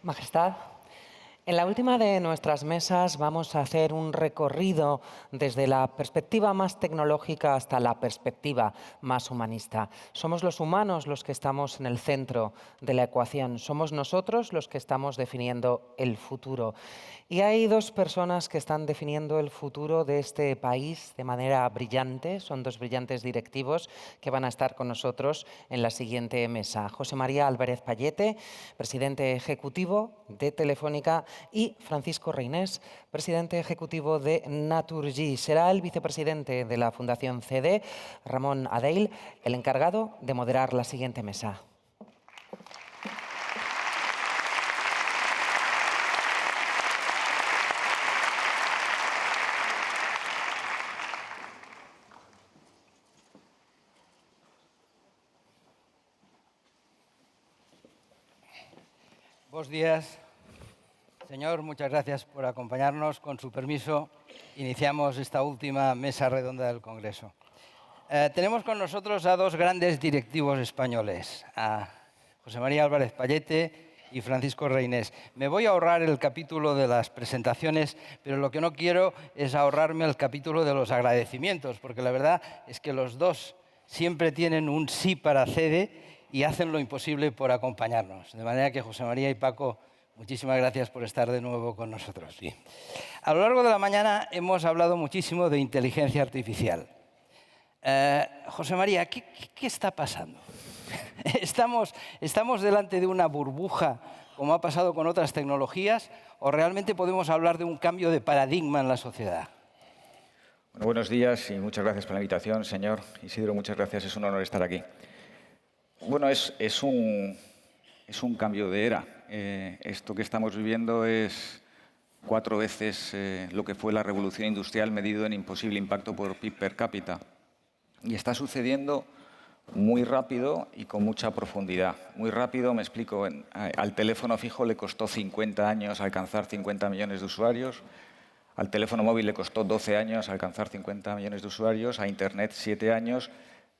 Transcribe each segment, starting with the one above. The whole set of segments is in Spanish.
Majestad, en la última de nuestras mesas vamos a hacer un recorrido desde la perspectiva más tecnológica hasta la perspectiva más humanista. Somos los humanos los que estamos en el centro de la ecuación. Somos nosotros los que estamos definiendo el futuro. Y hay dos personas que están definiendo el futuro de este país de manera brillante. Son dos brillantes directivos que van a estar con nosotros en la siguiente mesa. José María Álvarez Pallete, presidente ejecutivo de Telefónica, y Francisco Reynés, presidente ejecutivo de Naturgy. Será el vicepresidente de la Fundación CD, Ramón Adeil, el encargado de moderar la siguiente mesa. Buenos días. Señor, muchas gracias por acompañarnos. Con su permiso, iniciamos esta última mesa redonda del Congreso. Tenemos con nosotros a dos grandes directivos españoles, a José María Álvarez Pallete y Francisco Reynés. Me voy a ahorrar el capítulo de las presentaciones, pero lo que no quiero es ahorrarme el capítulo de los agradecimientos, porque la verdad es que los dos siempre tienen un sí para CEDE y hacen lo imposible por acompañarnos. De manera que José María y Paco, muchísimas gracias por estar de nuevo con nosotros. Sí. A lo largo de la mañana hemos hablado muchísimo de inteligencia artificial. José María, ¿qué está pasando? ¿Estamos delante de una burbuja, como ha pasado con otras tecnologías, o realmente podemos hablar de un cambio de paradigma en la sociedad? Bueno, buenos días y muchas gracias por la invitación, señor Isidro. Muchas gracias, es un honor estar aquí. Bueno, es un cambio de era. Esto que estamos viviendo es 4 veces lo que fue la revolución industrial medido en imposible impacto por PIB per cápita. Y está sucediendo muy rápido y con mucha profundidad. Muy rápido, me explico, al teléfono fijo le costó 50 años alcanzar 50 millones de usuarios, al teléfono móvil le costó 12 años alcanzar 50 millones de usuarios, a Internet 7 años,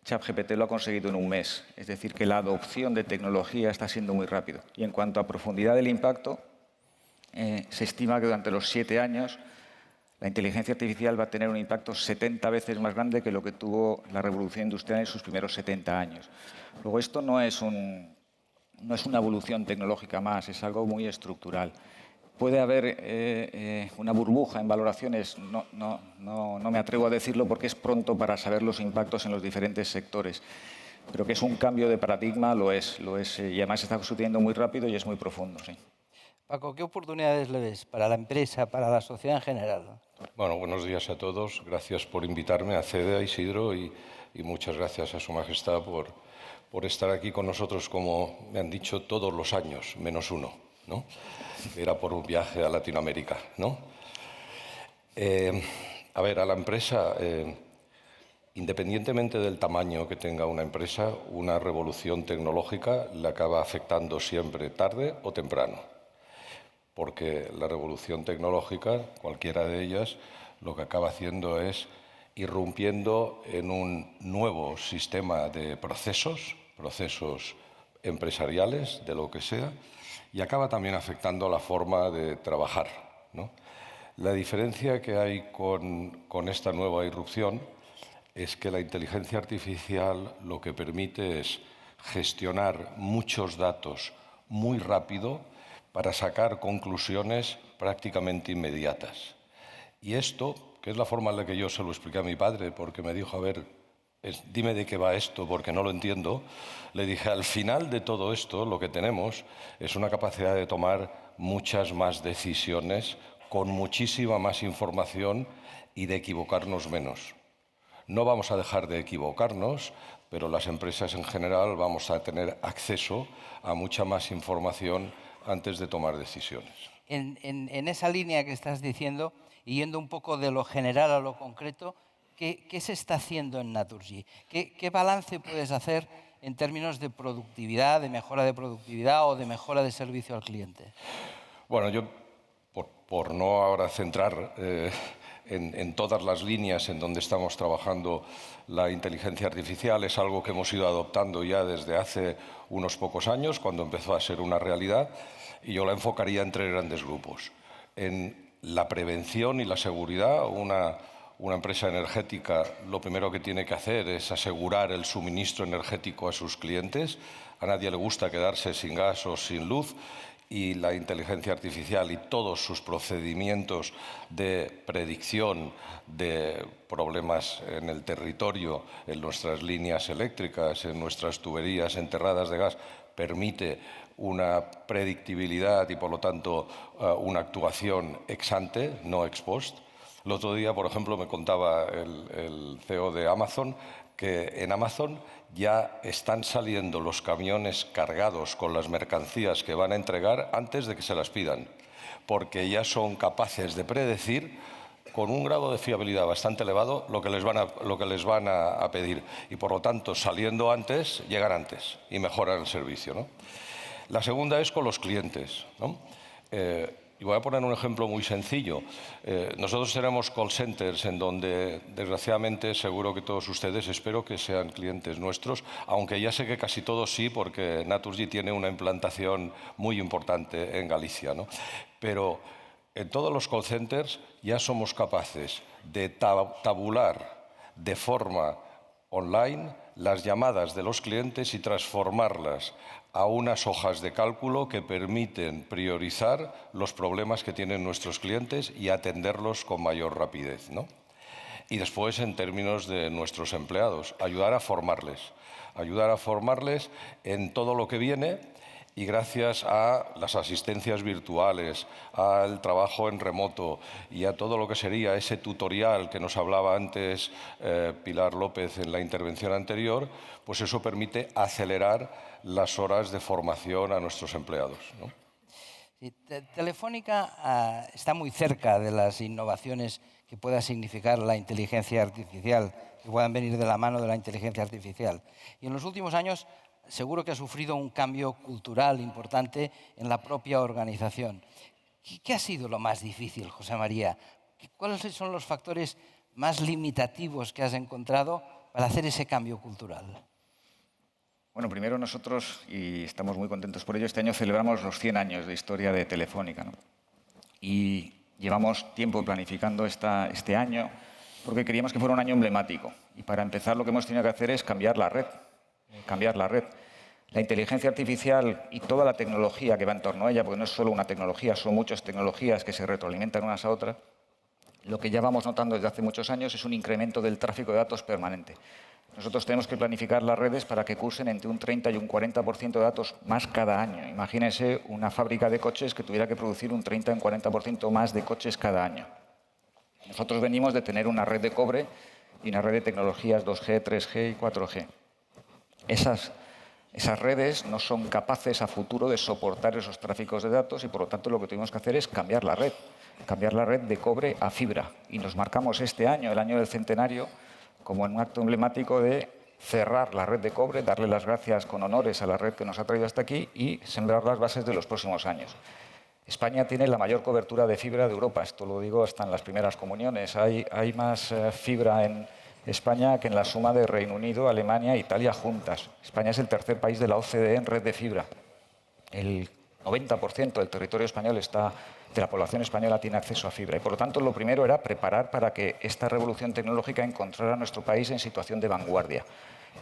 ChatGPT lo ha conseguido en un mes. Es decir, que la adopción de tecnología está siendo muy rápido. Y en cuanto a profundidad del impacto, se estima que durante los 7 años la inteligencia artificial va a tener un impacto 70 veces más grande que lo que tuvo la revolución industrial en sus primeros 70 años. Luego, esto no es una evolución tecnológica más, es algo muy estructural. Puede haber una burbuja en valoraciones, no me atrevo a decirlo porque es pronto para saber los impactos en los diferentes sectores. Pero que es un cambio de paradigma, lo es, y además está sucediendo muy rápido y es muy profundo. Sí. Paco, ¿qué oportunidades le ves para la empresa, para la sociedad en general? Bueno, buenos días a todos. Gracias por invitarme a CEDE, a Isidro, y muchas gracias a Su Majestad por estar aquí con nosotros, como me han dicho, todos los años, menos uno, ¿no? Era por un viaje a Latinoamérica, ¿no? A ver, a la empresa, independientemente del tamaño que tenga una empresa, una revolución tecnológica le acaba afectando siempre tarde o temprano. Porque la revolución tecnológica, cualquiera de ellas, lo que acaba haciendo es irrumpiendo en un nuevo sistema de procesos empresariales, de lo que sea, y acaba también afectando la forma de trabajar, ¿no? La diferencia que hay con esta nueva irrupción es que la inteligencia artificial lo que permite es gestionar muchos datos muy rápido para sacar conclusiones prácticamente inmediatas. Y esto, que es la forma en la que yo se lo expliqué a mi padre, porque me dijo, a ver, dime de qué va esto, porque no lo entiendo, le dije, al final de todo esto lo que tenemos es una capacidad de tomar muchas más decisiones con muchísima más información y de equivocarnos menos. No vamos a dejar de equivocarnos, pero las empresas en general vamos a tener acceso a mucha más información antes de tomar decisiones. En esa línea que estás diciendo, y yendo un poco de lo general a lo concreto, ¿qué se está haciendo en Naturgy? ¿Qué balance puedes hacer en términos de productividad, de mejora de productividad o de mejora de servicio al cliente? Bueno, yo, por no ahora centrar en todas las líneas en donde estamos trabajando la inteligencia artificial. Es algo que hemos ido adoptando ya desde hace unos pocos años, cuando empezó a ser una realidad, y yo la enfocaría en 3 grandes grupos. En la prevención y la seguridad. Una empresa energética lo primero que tiene que hacer es asegurar el suministro energético a sus clientes. A nadie le gusta quedarse sin gas o sin luz, y la inteligencia artificial y todos sus procedimientos de predicción de problemas en el territorio, en nuestras líneas eléctricas, en nuestras tuberías enterradas de gas, permite una predictibilidad y, por lo tanto, una actuación ex ante, no ex post. El otro día, por ejemplo, me contaba el CEO de Amazon que en Amazon ya están saliendo los camiones cargados con las mercancías que van a entregar antes de que se las pidan, porque ya son capaces de predecir con un grado de fiabilidad bastante elevado lo que les van a pedir, y por lo tanto, saliendo antes, llegan antes y mejoran el servicio, ¿no? La segunda es con los clientes, ¿no? Y voy a poner un ejemplo muy sencillo. Nosotros tenemos call centers en donde, desgraciadamente, seguro que todos ustedes, espero que sean clientes nuestros, aunque ya sé que casi todos sí, porque Naturgy tiene una implantación muy importante en Galicia, ¿no? Pero en todos los call centers ya somos capaces de tabular de forma online las llamadas de los clientes y transformarlas a unas hojas de cálculo que permiten priorizar los problemas que tienen nuestros clientes y atenderlos con mayor rapidez, ¿no? Y después, en términos de nuestros empleados, ayudar a formarles en todo lo que viene, y gracias a las asistencias virtuales, al trabajo en remoto y a todo lo que sería ese tutorial que nos hablaba antes Pilar López en la intervención anterior, pues eso permite acelerar las horas de formación a nuestros empleados, ¿no? Sí, Telefónica está muy cerca de las innovaciones que pueda significar la inteligencia artificial, que puedan venir de la mano de la inteligencia artificial. Y en los últimos años seguro que ha sufrido un cambio cultural importante en la propia organización. ¿Qué ha sido lo más difícil, José María? ¿Cuáles son los factores más limitativos que has encontrado para hacer ese cambio cultural? Bueno, primero nosotros, y estamos muy contentos por ello, este año celebramos los 100 años de historia de Telefónica, ¿no? Y llevamos tiempo planificando este año porque queríamos que fuera un año emblemático. Y para empezar lo que hemos tenido que hacer es cambiar la red. La inteligencia artificial y toda la tecnología que va en torno a ella, porque no es solo una tecnología, son muchas tecnologías que se retroalimentan unas a otras, lo que ya vamos notando desde hace muchos años es un incremento del tráfico de datos permanente. Nosotros tenemos que planificar las redes para que cursen entre un 30 y un 40% de datos más cada año. Imagínense una fábrica de coches que tuviera que producir un 30 y un 40% más de coches cada año. Nosotros venimos de tener una red de cobre y una red de tecnologías 2G, 3G y 4G. Esas redes no son capaces a futuro de soportar esos tráficos de datos y, por lo tanto, lo que tuvimos que hacer es cambiar la red de cobre a fibra. Y nos marcamos este año, el año del centenario, como en un acto emblemático de cerrar la red de cobre, darle las gracias con honores a la red que nos ha traído hasta aquí y sembrar las bases de los próximos años. España tiene la mayor cobertura de fibra de Europa. Esto lo digo hasta en las primeras comuniones. Hay más fibra en España que en la suma de Reino Unido, Alemania e Italia juntas. España es el tercer país de la OCDE en red de fibra. El 90% del territorio español de la población española tiene acceso a fibra. Y por lo tanto, lo primero era preparar para que esta revolución tecnológica encontrara a nuestro país en situación de vanguardia.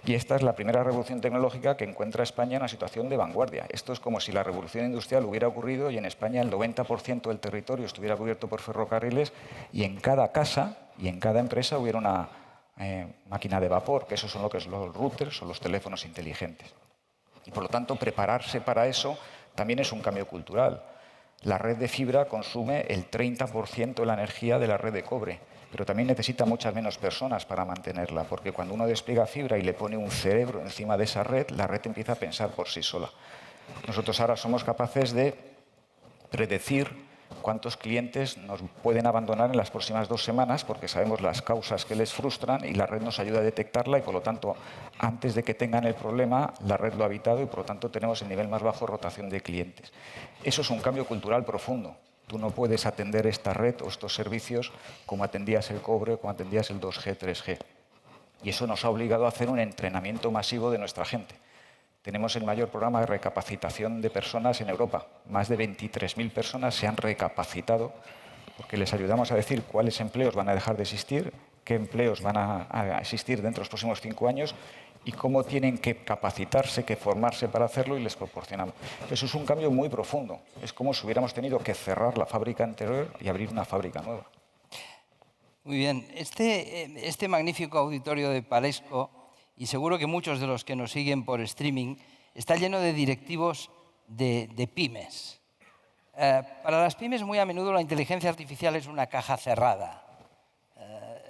Y esta es la primera revolución tecnológica que encuentra a España en una situación de vanguardia. Esto es como si la revolución industrial hubiera ocurrido y en España el 90% del territorio estuviera cubierto por ferrocarriles y en cada casa y en cada empresa hubiera una máquina de vapor, que esos son los routers o los teléfonos inteligentes. Y por lo tanto, prepararse para eso también es un cambio cultural. La red de fibra consume el 30% de la energía de la red de cobre, pero también necesita muchas menos personas para mantenerla, porque cuando uno despliega fibra y le pone un cerebro encima de esa red, la red empieza a pensar por sí sola. Nosotros ahora somos capaces de predecir cuántos clientes nos pueden abandonar en las próximas 2 semanas, porque sabemos las causas que les frustran y la red nos ayuda a detectarla y, por lo tanto, antes de que tengan el problema, la red lo ha evitado y, por lo tanto, tenemos el nivel más bajo de rotación de clientes. Eso es un cambio cultural profundo. Tú no puedes atender esta red o estos servicios como atendías el cobre, como atendías el 2G, 3G. Y eso nos ha obligado a hacer un entrenamiento masivo de nuestra gente. Tenemos el mayor programa de recapacitación de personas en Europa. Más de 23.000 personas se han recapacitado porque les ayudamos a decir cuáles empleos van a dejar de existir, qué empleos van a existir dentro de los próximos 5 años y cómo tienen que capacitarse, que formarse para hacerlo, y les proporcionamos. Eso es un cambio muy profundo. Es como si hubiéramos tenido que cerrar la fábrica anterior y abrir una fábrica nueva. Muy bien. Este magnífico auditorio de Palexco, y seguro que muchos de los que nos siguen por streaming, está lleno de directivos de pymes. Para las pymes, muy a menudo la inteligencia artificial es una caja cerrada.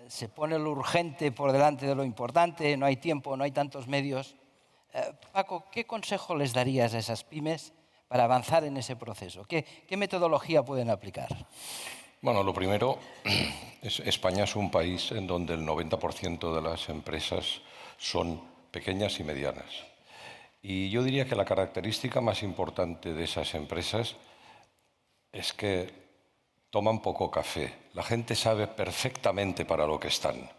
Se pone lo urgente por delante de lo importante, no hay tiempo, no hay tantos medios. Paco, ¿qué consejo les darías a esas pymes para avanzar en ese proceso? ¿Qué metodología pueden aplicar? Bueno, lo primero, España es un país en donde el 90% de las empresas son pequeñas y medianas. Y yo diría que la característica más importante de esas empresas es que toman poco café. La gente sabe perfectamente para lo que están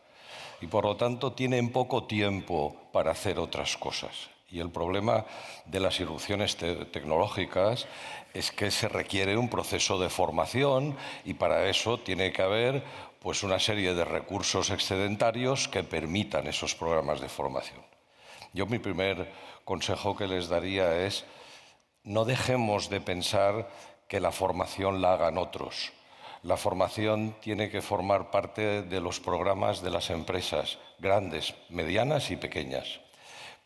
y por lo tanto tienen poco tiempo para hacer otras cosas. Y el problema de las irrupciones tecnológicas es que se requiere un proceso de formación y para eso tiene que haber pues, una serie de recursos excedentarios que permitan esos programas de formación. Yo mi primer consejo que les daría es no dejemos de pensar que la formación la hagan otros. La formación tiene que formar parte de los programas de las empresas, grandes, medianas y pequeñas,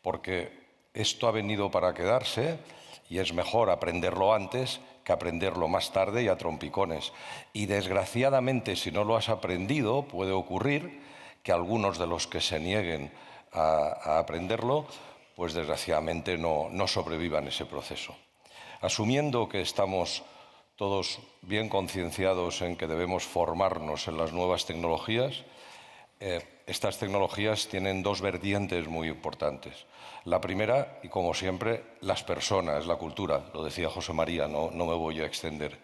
porque esto ha venido para quedarse y es mejor aprenderlo antes que aprenderlo más tarde y a trompicones. Y desgraciadamente, si no lo has aprendido, puede ocurrir que algunos de los que se nieguen a aprenderlo, pues desgraciadamente no sobrevivan ese proceso. Asumiendo que estamos todos bien concienciados en que debemos formarnos en las nuevas tecnologías, estas tecnologías tienen dos vertientes muy importantes. La primera, y como siempre, las personas, la cultura, lo decía José María, no me voy a extender.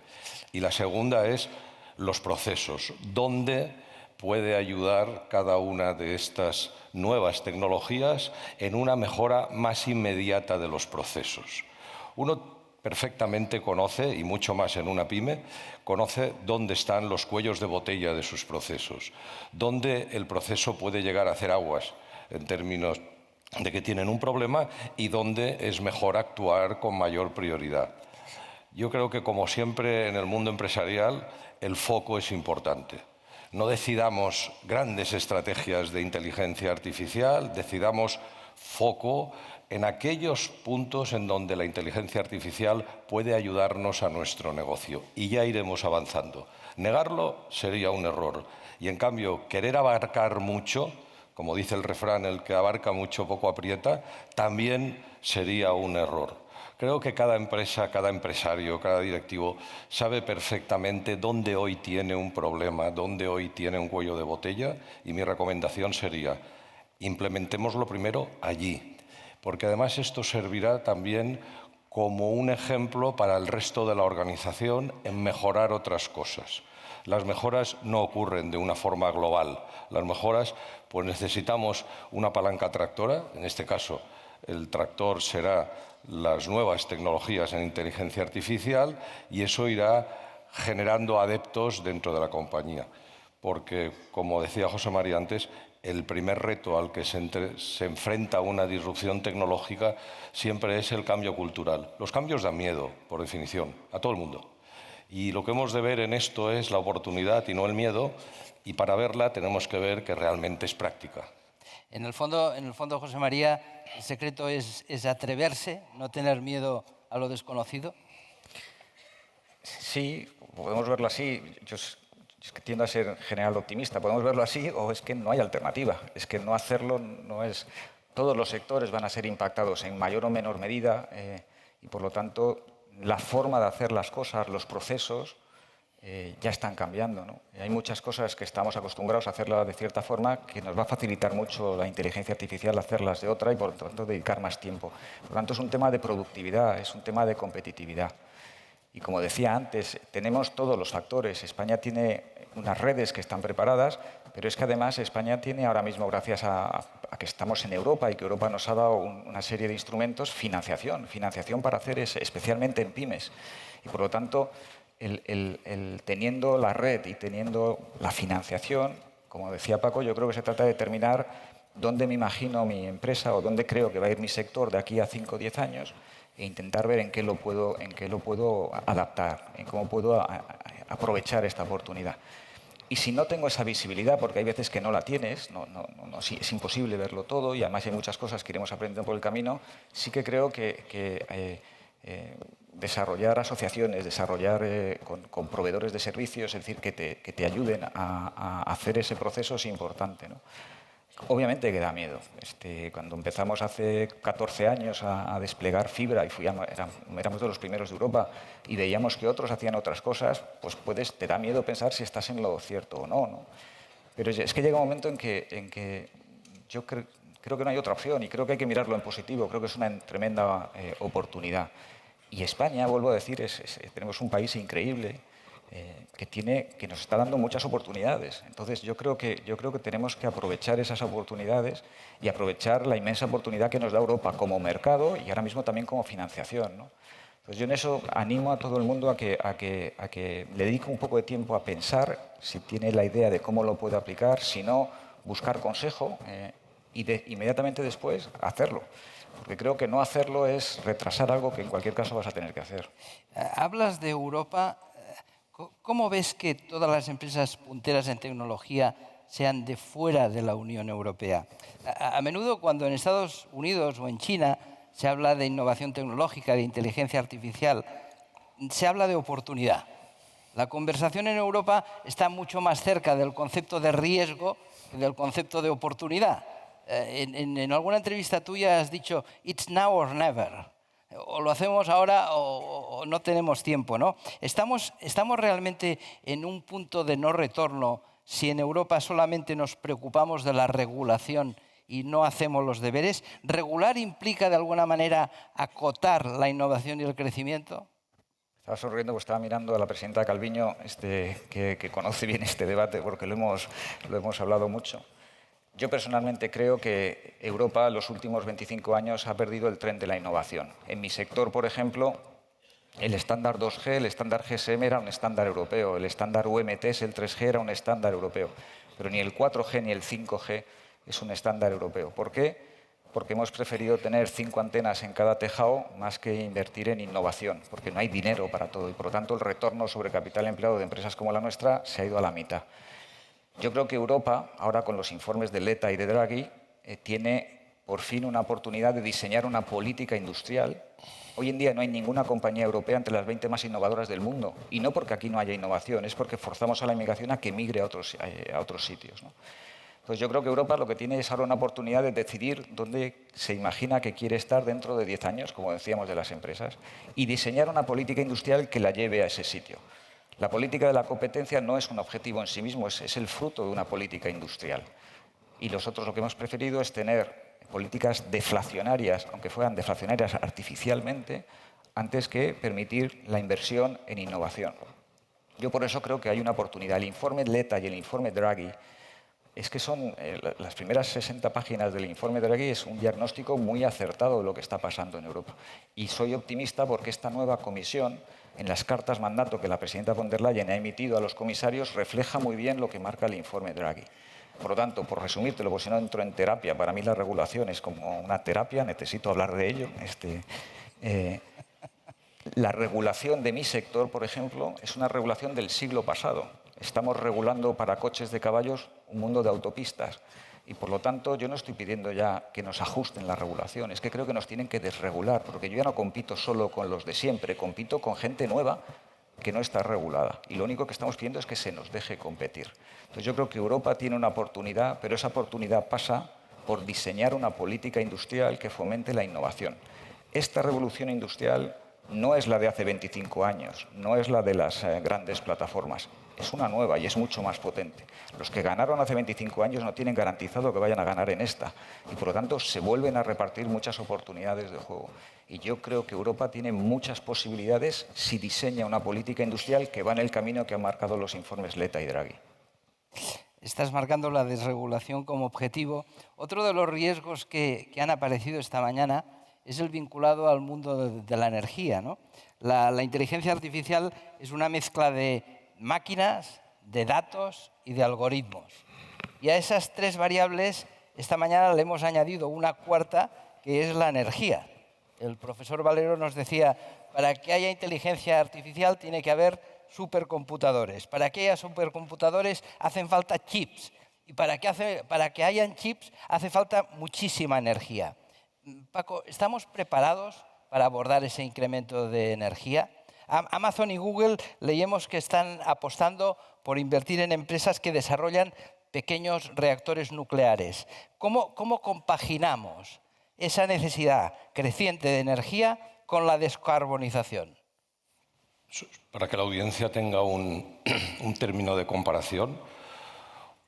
Y la segunda es los procesos, dónde puede ayudar cada una de estas nuevas tecnologías en una mejora más inmediata de los procesos. Uno perfectamente conoce, y mucho más en una pyme, conoce dónde están los cuellos de botella de sus procesos, dónde el proceso puede llegar a hacer aguas en términos de que tienen un problema y dónde es mejor actuar con mayor prioridad. Yo creo que, como siempre en el mundo empresarial, el foco es importante. No decidamos grandes estrategias de inteligencia artificial, decidamos foco en aquellos puntos en donde la inteligencia artificial puede ayudarnos a nuestro negocio y ya iremos avanzando. Negarlo sería un error y, en cambio, querer abarcar mucho, como dice el refrán, el que abarca mucho poco aprieta, también sería un error. Creo que cada empresa, cada empresario, cada directivo sabe perfectamente dónde hoy tiene un problema, dónde hoy tiene un cuello de botella y mi recomendación sería implementémoslo primero allí. Porque además esto servirá también como un ejemplo para el resto de la organización en mejorar otras cosas. Las mejoras no ocurren de una forma global. Las mejoras, pues necesitamos una palanca tractora, en este caso el tractor será las nuevas tecnologías en inteligencia artificial y eso irá generando adeptos dentro de la compañía. Porque, como decía José María antes, el primer reto al que se enfrenta una disrupción tecnológica siempre es el cambio cultural. Los cambios dan miedo, por definición, a todo el mundo. Y lo que hemos de ver en esto es la oportunidad y no el miedo, y para verla tenemos que ver que realmente es práctica. En el fondo, José María, el secreto es atreverse, no tener miedo a lo desconocido. Sí, podemos verlo así. Yo es que tiendo a ser en general optimista. Podemos verlo así o es que no hay alternativa. Es que no hacerlo no es... Todos los sectores van a ser impactados en mayor o menor medida y, por lo tanto, la forma de hacer las cosas, los procesos, ya están cambiando, ¿no? Hay muchas cosas que estamos acostumbrados a hacerlas de cierta forma que nos va a facilitar mucho la inteligencia artificial hacerlas de otra y, por lo tanto, dedicar más tiempo. Por lo tanto, es un tema de productividad, es un tema de competitividad. Y como decía antes, tenemos todos los factores. España tiene unas redes que están preparadas, pero es que además España tiene ahora mismo, gracias a que estamos en Europa y que Europa nos ha dado una serie de instrumentos, financiación para hacer especialmente en pymes. Y por lo tanto, teniendo la red y teniendo la financiación, como decía Paco, yo creo que se trata de determinar dónde me imagino mi empresa o dónde creo que va a ir mi sector de aquí a 5 o 10 años e intentar ver en qué lo puedo adaptar, en cómo puedo aprovechar esta oportunidad. Y si no tengo esa visibilidad, porque hay veces que no la tienes, es imposible verlo todo y además hay muchas cosas que iremos aprendiendo por el camino, sí que creo que desarrollar asociaciones, desarrollar con proveedores de servicios, es decir, que te ayuden a hacer ese proceso es importante, ¿no? Obviamente que da miedo. Cuando empezamos hace 14 años a desplegar fibra y éramos de los primeros de Europa y veíamos que otros hacían otras cosas, pues te da miedo pensar si estás en lo cierto o no, ¿no? Pero es que llega un momento en que yo creo que no hay otra opción y creo que hay que mirarlo en positivo. Creo que es una tremenda oportunidad. Y España, vuelvo a decir, tenemos un país increíble, que nos está dando muchas oportunidades. Entonces yo creo que tenemos que aprovechar esas oportunidades y aprovechar la inmensa oportunidad que nos da Europa como mercado y ahora mismo también como financiación, ¿no? Entonces yo en eso animo a todo el mundo a que le dedique un poco de tiempo a pensar si tiene la idea de cómo lo puede aplicar, si no, buscar consejo y inmediatamente después hacerlo. Porque creo que no hacerlo es retrasar algo que en cualquier caso vas a tener que hacer. Hablas de Europa. ¿Cómo ves que todas las empresas punteras en tecnología sean de fuera de la Unión Europea? A menudo cuando en Estados Unidos o en China se habla de innovación tecnológica, de inteligencia artificial, se habla de oportunidad. La conversación en Europa está mucho más cerca del concepto de riesgo que del concepto de oportunidad. En alguna entrevista tuya has dicho "It's now or never". O lo hacemos ahora o no tenemos tiempo, ¿no? ¿Estamos realmente en un punto de no retorno si en Europa solamente nos preocupamos de la regulación y no hacemos los deberes? ¿Regular implica de alguna manera acotar la innovación y el crecimiento? Estaba sonriendo porque estaba mirando a la presidenta Calviño, que conoce bien este debate porque lo hemos hablado mucho. Yo personalmente creo que Europa en los últimos 25 años ha perdido el tren de la innovación. En mi sector, por ejemplo, el estándar 2G, el estándar GSM era un estándar europeo, el estándar UMTS, el 3G era un estándar europeo, pero ni el 4G ni el 5G es un estándar europeo. ¿Por qué? Porque hemos preferido tener 5 antenas en cada tejado más que invertir en innovación, porque no hay dinero para todo y por lo tanto el retorno sobre capital empleado de empresas como la nuestra se ha ido a la mitad. Yo creo que Europa, ahora con los informes de Letta y de Draghi, tiene por fin una oportunidad de diseñar una política industrial. Hoy en día no hay ninguna compañía europea entre las 20 más innovadoras del mundo. Y no porque aquí no haya innovación, es porque forzamos a la inmigración a que migre a otros sitios, ¿no? Entonces yo creo que Europa lo que tiene es ahora una oportunidad de decidir dónde se imagina que quiere estar dentro de 10 años, como decíamos, de las empresas, y diseñar una política industrial que la lleve a ese sitio. La política de la competencia no es un objetivo en sí mismo, es el fruto de una política industrial. Y nosotros lo que hemos preferido es tener políticas deflacionarias, aunque fueran deflacionarias artificialmente, antes que permitir la inversión en innovación. Yo por eso creo que hay una oportunidad. El informe Letta y el informe Draghi, es que son las primeras 60 páginas del informe Draghi, es un diagnóstico muy acertado de lo que está pasando en Europa. Y soy optimista porque esta nueva comisión, en las cartas mandato que la presidenta von der Leyen ha emitido a los comisarios, refleja muy bien lo que marca el informe Draghi. Por lo tanto, por resumírtelo, porque si no entro en terapia, para mí la regulación es como una terapia, necesito hablar de ello. La regulación de mi sector, por ejemplo, es una regulación del siglo pasado. Estamos regulando para coches de caballos un mundo de autopistas. Y por lo tanto, yo no estoy pidiendo ya que nos ajusten la regulación, es que creo que nos tienen que desregular, porque yo ya no compito solo con los de siempre, compito con gente nueva que no está regulada. Y lo único que estamos pidiendo es que se nos deje competir. Entonces yo creo que Europa tiene una oportunidad, pero esa oportunidad pasa por diseñar una política industrial que fomente la innovación. Esta revolución industrial no es la de hace 25 años, no es la de las grandes plataformas, es una nueva y es mucho más potente. Los que ganaron hace 25 años no tienen garantizado que vayan a ganar en esta y por lo tanto se vuelven a repartir muchas oportunidades de juego. Y yo creo que Europa tiene muchas posibilidades si diseña una política industrial que va en el camino que han marcado los informes Letta y Draghi. Estás marcando la desregulación como objetivo. Otro de los riesgos que han aparecido esta mañana es el vinculado al mundo de la energía, ¿no? La inteligencia artificial es una mezcla de máquinas, de datos y de algoritmos. Y a esas tres variables, esta mañana le hemos añadido una cuarta, que es la energía. El profesor Valero nos decía, para que haya inteligencia artificial tiene que haber supercomputadores. Para que haya supercomputadores hacen falta chips. Y para que hayan chips hace falta muchísima energía. Paco, ¿estamos preparados para abordar ese incremento de energía? Amazon y Google leímos que están apostando por invertir en empresas que desarrollan pequeños reactores nucleares. ¿Cómo compaginamos esa necesidad creciente de energía con la descarbonización? Para que la audiencia tenga un término de comparación,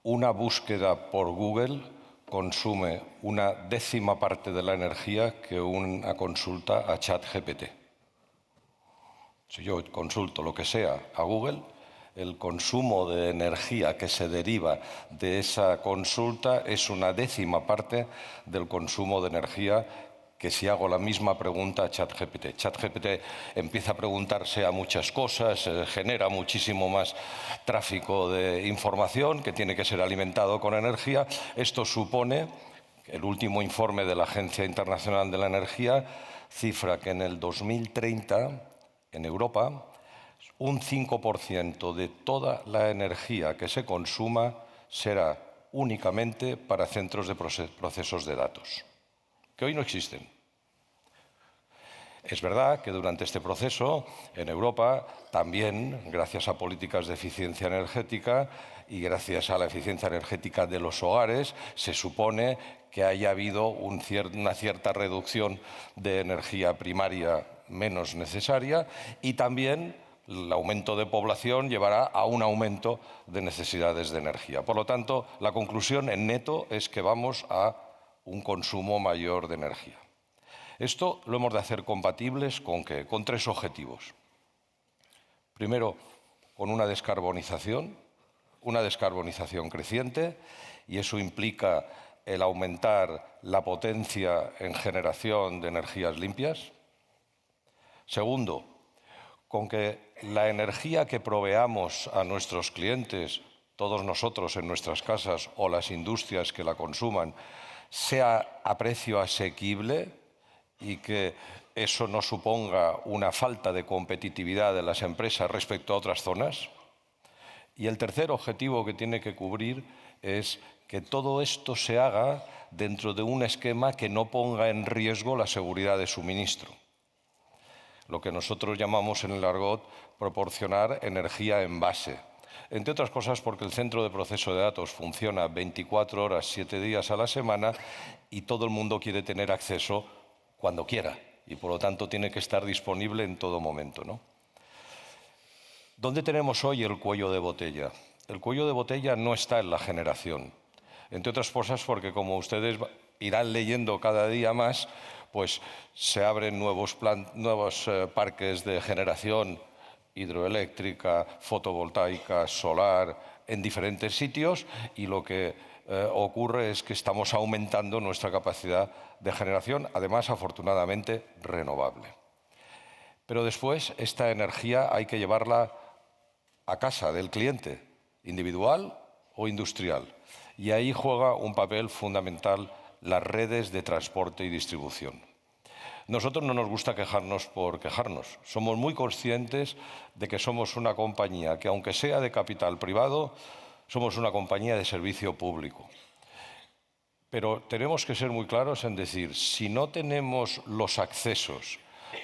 una búsqueda por Google consume una décima parte de la energía que una consulta a ChatGPT. Si yo consulto lo que sea a Google, el consumo de energía que se deriva de esa consulta es una décima parte del consumo de energía que si hago la misma pregunta a ChatGPT. ChatGPT empieza a preguntarse a muchas cosas, genera muchísimo más tráfico de información que tiene que ser alimentado con energía. Esto supone, el último informe de la Agencia Internacional de la Energía cifra que en el 2030, en Europa, un 5% de toda la energía que se consuma será únicamente para centros de procesos de datos, que hoy no existen. Es verdad que durante este proceso, en Europa, también, gracias a políticas de eficiencia energética y gracias a la eficiencia energética de los hogares, se supone que haya habido una cierta reducción de energía primaria menos necesaria y también el aumento de población llevará a un aumento de necesidades de energía. Por lo tanto, la conclusión en neto es que vamos a un consumo mayor de energía. Esto lo hemos de hacer compatibles ¿con qué? Con tres objetivos. Primero, con una descarbonización creciente, y eso implica el aumentar la potencia en generación de energías limpias. Segundo, con que la energía que proveamos a nuestros clientes, todos nosotros en nuestras casas o las industrias que la consuman, sea a precio asequible y que eso no suponga una falta de competitividad de las empresas respecto a otras zonas. Y el tercer objetivo que tiene que cubrir es que todo esto se haga dentro de un esquema que no ponga en riesgo la seguridad de suministro. Lo que nosotros llamamos en el argot proporcionar energía en base. Entre otras cosas porque el centro de proceso de datos funciona 24 horas, 7 días a la semana y todo el mundo quiere tener acceso cuando quiera y por lo tanto tiene que estar disponible en todo momento, ¿no? ¿Dónde tenemos hoy el cuello de botella? El cuello de botella no está en la generación. Entre otras cosas porque, como ustedes irán leyendo cada día más, pues se abren nuevos parques de generación hidroeléctrica, fotovoltaica, solar, en diferentes sitios y lo que ocurre es que estamos aumentando nuestra capacidad de generación, además, afortunadamente, renovable. Pero después, esta energía hay que llevarla a casa del cliente, individual o industrial. Y ahí juega un papel fundamental las redes de transporte y distribución. Nosotros no nos gusta quejarnos por quejarnos. Somos muy conscientes de que somos una compañía que, aunque sea de capital privado, somos una compañía de servicio público. Pero tenemos que ser muy claros en decir, si no tenemos los accesos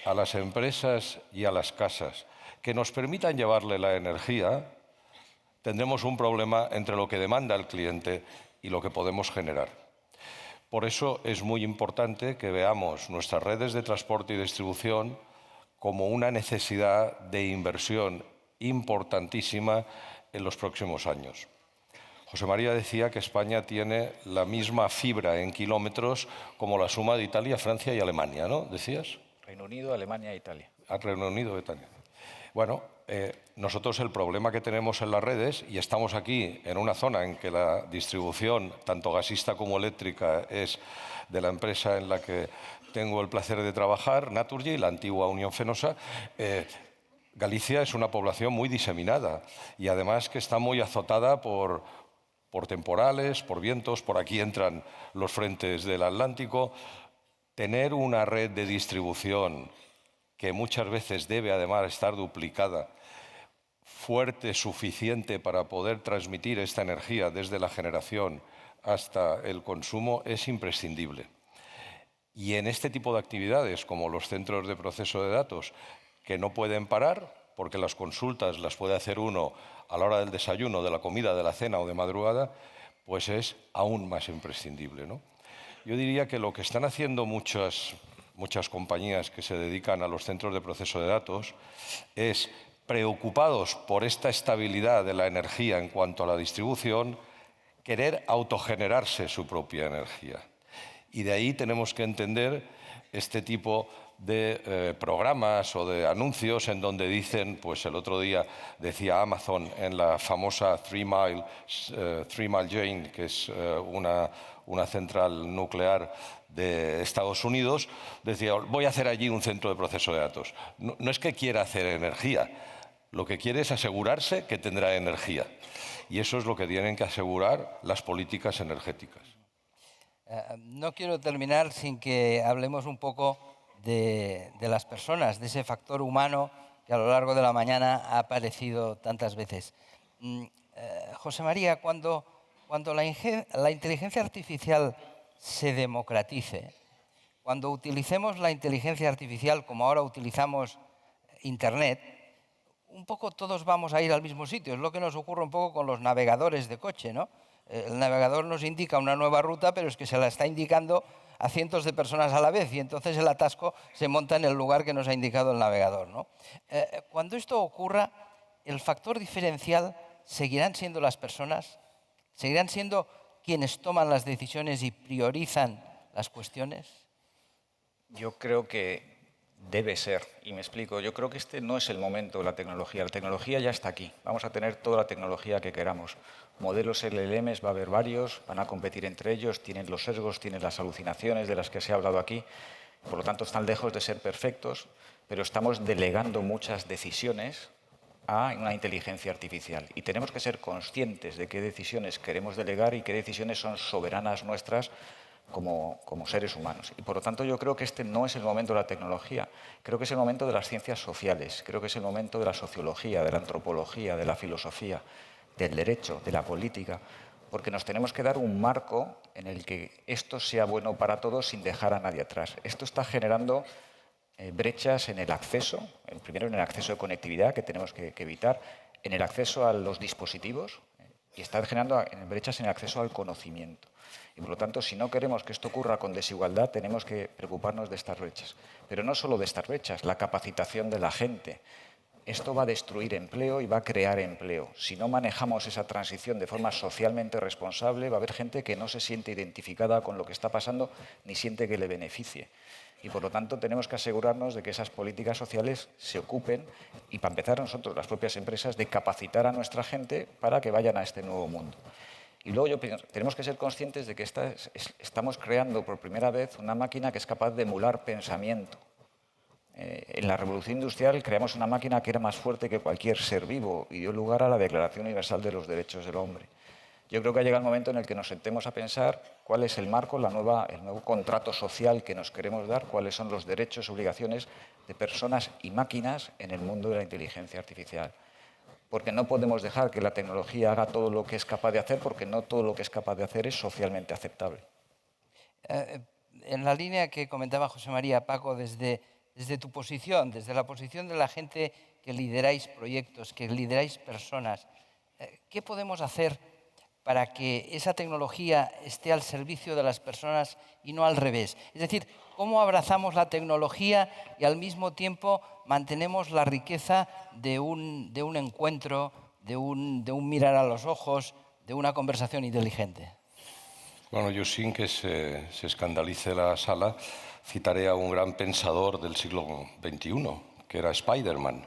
a las empresas y a las casas que nos permitan llevarle la energía, tendremos un problema entre lo que demanda el cliente y lo que podemos generar. Por eso es muy importante que veamos nuestras redes de transporte y distribución como una necesidad de inversión importantísima en los próximos años. José María decía que España tiene la misma fibra en kilómetros como la suma de Italia, Francia y Alemania, ¿no? ¿Decías? Reino Unido, Alemania e Italia. Reino Unido, Italia. Bueno, nosotros el problema que tenemos en las redes, y estamos aquí en una zona en que la distribución, tanto gasista como eléctrica, es de la empresa en la que tengo el placer de trabajar, Naturgy, la antigua Unión Fenosa. Galicia es una población muy diseminada y además que está muy azotada por temporales, por vientos, por aquí entran los frentes del Atlántico. Tener una red de distribución que muchas veces debe además estar duplicada, fuerte, suficiente para poder transmitir esta energía desde la generación hasta el consumo, es imprescindible. Y en este tipo de actividades, como los centros de proceso de datos, que no pueden parar, porque las consultas las puede hacer uno a la hora del desayuno, de la comida, de la cena o de madrugada, pues es aún más imprescindible, ¿no? Yo diría que lo que están haciendo muchas compañías que se dedican a los centros de proceso de datos es, preocupados por esta estabilidad de la energía en cuanto a la distribución, querer autogenerarse su propia energía. Y de ahí tenemos que entender este tipo de programas o de anuncios en donde dicen, pues el otro día decía Amazon en la famosa Three Mile Jane, que es una central nuclear de Estados Unidos, decía, voy a hacer allí un centro de proceso de datos. No es que quiera hacer energía, lo que quiere es asegurarse que tendrá energía. Y eso es lo que tienen que asegurar las políticas energéticas. No quiero terminar sin que hablemos un poco de las personas, de ese factor humano que a lo largo de la mañana ha aparecido tantas veces. José María, cuando la inteligencia artificial se democratice, cuando utilicemos la inteligencia artificial como ahora utilizamos Internet, un poco todos vamos a ir al mismo sitio. Es lo que nos ocurre un poco con los navegadores de coche, ¿no? El navegador nos indica una nueva ruta, pero es que se la está indicando a cientos de personas a la vez y entonces el atasco se monta en el lugar que nos ha indicado el navegador, ¿no? Cuando esto ocurra, ¿el factor diferencial seguirán siendo las personas? ¿Seguirán siendo quienes toman las decisiones y priorizan las cuestiones? Yo creo que debe ser, y me explico, yo creo que este no es el momento de la tecnología ya está aquí, vamos a tener toda la tecnología que queramos. Modelos LLMs va a haber varios, van a competir entre ellos, tienen los sesgos, tienen las alucinaciones de las que se ha hablado aquí, por lo tanto están lejos de ser perfectos, pero estamos delegando muchas decisiones a una inteligencia artificial y tenemos que ser conscientes de qué decisiones queremos delegar y qué decisiones son soberanas nuestras como seres humanos. Y por lo tanto yo creo que este no es el momento de la tecnología, creo que es el momento de las ciencias sociales, creo que es el momento de la sociología, de la antropología, de la filosofía, del derecho, de la política, porque nos tenemos que dar un marco en el que esto sea bueno para todos sin dejar a nadie atrás. Esto está generando brechas en el acceso, primero en el acceso de conectividad que tenemos que evitar, en el acceso a los dispositivos y está generando brechas en el acceso al conocimiento. Y por lo tanto, si no queremos que esto ocurra con desigualdad, tenemos que preocuparnos de estas brechas. Pero no solo de estas brechas, la capacitación de la gente. Esto va a destruir empleo y va a crear empleo. Si no manejamos esa transición de forma socialmente responsable, va a haber gente que no se siente identificada con lo que está pasando ni siente que le beneficie. Y por lo tanto tenemos que asegurarnos de que esas políticas sociales se ocupen y para empezar nosotros, las propias empresas, de capacitar a nuestra gente para que vayan a este nuevo mundo. Y luego tenemos que ser conscientes de que estamos creando por primera vez una máquina que es capaz de emular pensamiento. En la Revolución Industrial creamos una máquina que era más fuerte que cualquier ser vivo y dio lugar a la Declaración Universal de los Derechos del Hombre. Yo creo que ha llegado el momento en el que nos sentemos a pensar cuál es el marco, el nuevo contrato social que nos queremos dar, cuáles son los derechos y obligaciones de personas y máquinas en el mundo de la inteligencia artificial. Porque no podemos dejar que la tecnología haga todo lo que es capaz de hacer, porque no todo lo que es capaz de hacer es socialmente aceptable. En la línea que comentaba José María, Paco, desde tu posición, desde la posición de la gente que lideráis proyectos, que lideráis personas, ¿qué podemos hacer para que esa tecnología esté al servicio de las personas y no al revés? Es decir, cómo abrazamos la tecnología y al mismo tiempo mantenemos la riqueza de un encuentro, de un mirar a los ojos, de una conversación inteligente. Bueno, yo sin que se escandalice la sala, citaré a un gran pensador del siglo XXI, que era Spider-Man.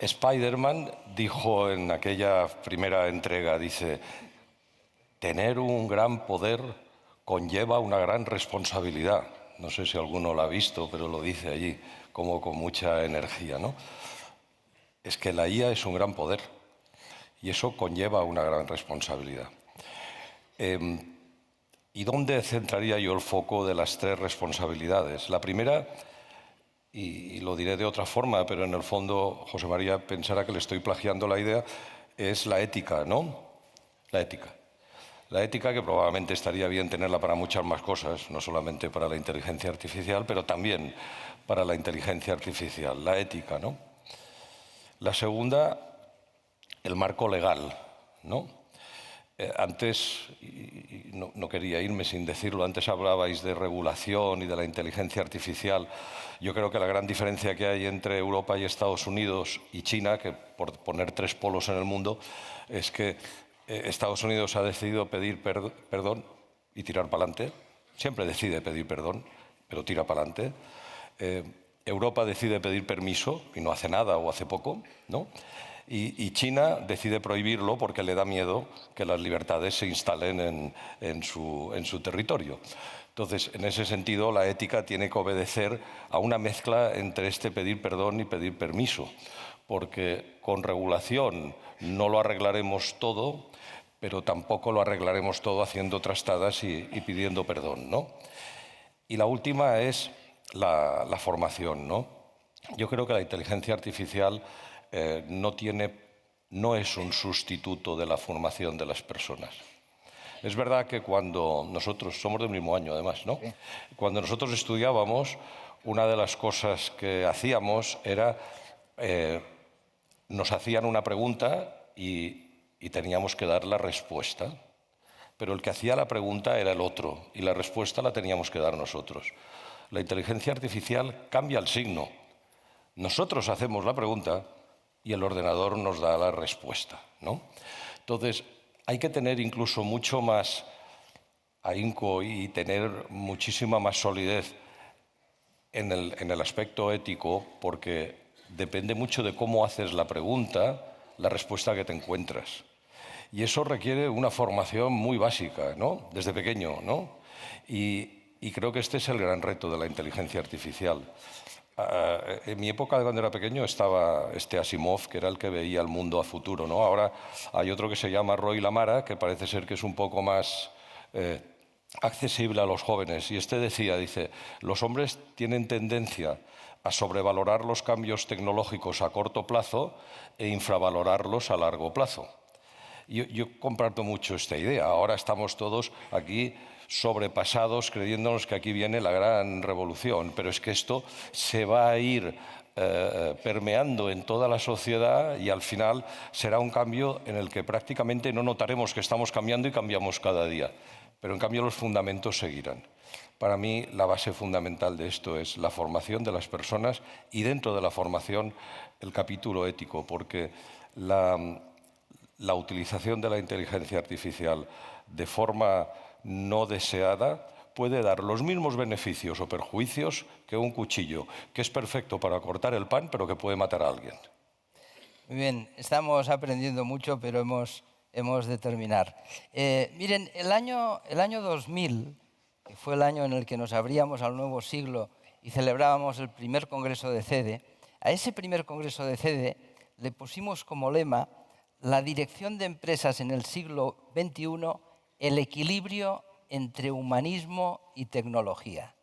Spider-Man dijo en aquella primera entrega, dice, tener un gran poder conlleva una gran responsabilidad. No sé si alguno lo ha visto, pero lo dice allí como con mucha energía, ¿no? Es que la IA es un gran poder y eso conlleva una gran responsabilidad. ¿Y dónde centraría yo el foco de las tres responsabilidades? La primera, y lo diré de otra forma, pero en el fondo José María pensará que le estoy plagiando la idea, es la ética, ¿no? La ética. La ética que probablemente estaría bien tenerla para muchas más cosas, no solamente para la inteligencia artificial, pero también para la inteligencia artificial, la ética, ¿no? La segunda, el marco legal, ¿no? Antes, y no quería irme sin decirlo, antes hablabais de regulación y de la inteligencia artificial. Yo creo que la gran diferencia que hay entre Europa y Estados Unidos y China, que por poner tres polos en el mundo, es que Estados Unidos ha decidido pedir perdón y tirar para adelante. Siempre decide pedir perdón, pero tira para adelante. Europa decide pedir permiso y no hace nada o hace poco, ¿no? Y China decide prohibirlo porque le da miedo que las libertades se instalen en su territorio. Entonces, en ese sentido, la ética tiene que obedecer a una mezcla entre este pedir perdón y pedir permiso, porque con regulación no lo arreglaremos todo, pero tampoco lo arreglaremos todo haciendo trastadas y pidiendo perdón, ¿no? Y la última es la formación, ¿no? Yo creo que la inteligencia artificial no es un sustituto de la formación de las personas. Es verdad que cuando nosotros, somos del mismo año además, ¿no? Sí. Cuando nosotros estudiábamos, una de las cosas que hacíamos era, nos hacían una pregunta y teníamos que dar la respuesta. Pero el que hacía la pregunta era el otro y la respuesta la teníamos que dar nosotros. La inteligencia artificial cambia el signo. Nosotros hacemos la pregunta y el ordenador nos da la respuesta, ¿no? Entonces, hay que tener incluso mucho más ahínco y tener muchísima más solidez en el aspecto ético, porque depende mucho de cómo haces la pregunta, la respuesta que te encuentras. Y eso requiere una formación muy básica, ¿no? Desde pequeño, ¿no? Y creo que este es el gran reto de la inteligencia artificial. En mi época, cuando era pequeño, estaba este Asimov, que era el que veía el mundo a futuro, ¿no? Ahora hay otro que se llama Roy Lamara, que parece ser que es un poco más accesible a los jóvenes. Y este dice, los hombres tienen tendencia a sobrevalorar los cambios tecnológicos a corto plazo e infravalorarlos a largo plazo. Yo comparto mucho esta idea. Ahora estamos todos aquí sobrepasados creyéndonos que aquí viene la gran revolución, pero es que esto se va a ir permeando en toda la sociedad y al final será un cambio en el que prácticamente no notaremos que estamos cambiando y cambiamos cada día, pero en cambio los fundamentos seguirán. Para mí la base fundamental de esto es la formación de las personas y dentro de la formación el capítulo ético, porque la utilización de la inteligencia artificial de forma no deseada puede dar los mismos beneficios o perjuicios que un cuchillo, que es perfecto para cortar el pan, pero que puede matar a alguien. Muy bien, estamos aprendiendo mucho, pero hemos de terminar. Miren, el año 2000, que fue el año en el que nos abríamos al nuevo siglo y celebrábamos el primer congreso de CEDE, a ese primer congreso de CEDE le pusimos como lema la dirección de empresas en el siglo XXI, el equilibrio entre humanismo y tecnología.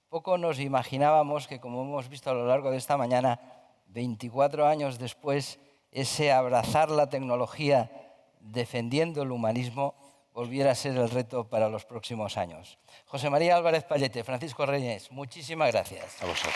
Poco nos imaginábamos que, como hemos visto a lo largo de esta mañana, 24 años después, ese abrazar la tecnología defendiendo el humanismo volviera a ser el reto para los próximos años. José María Álvarez Pallete, Francisco Reyes, muchísimas gracias. A vosotros.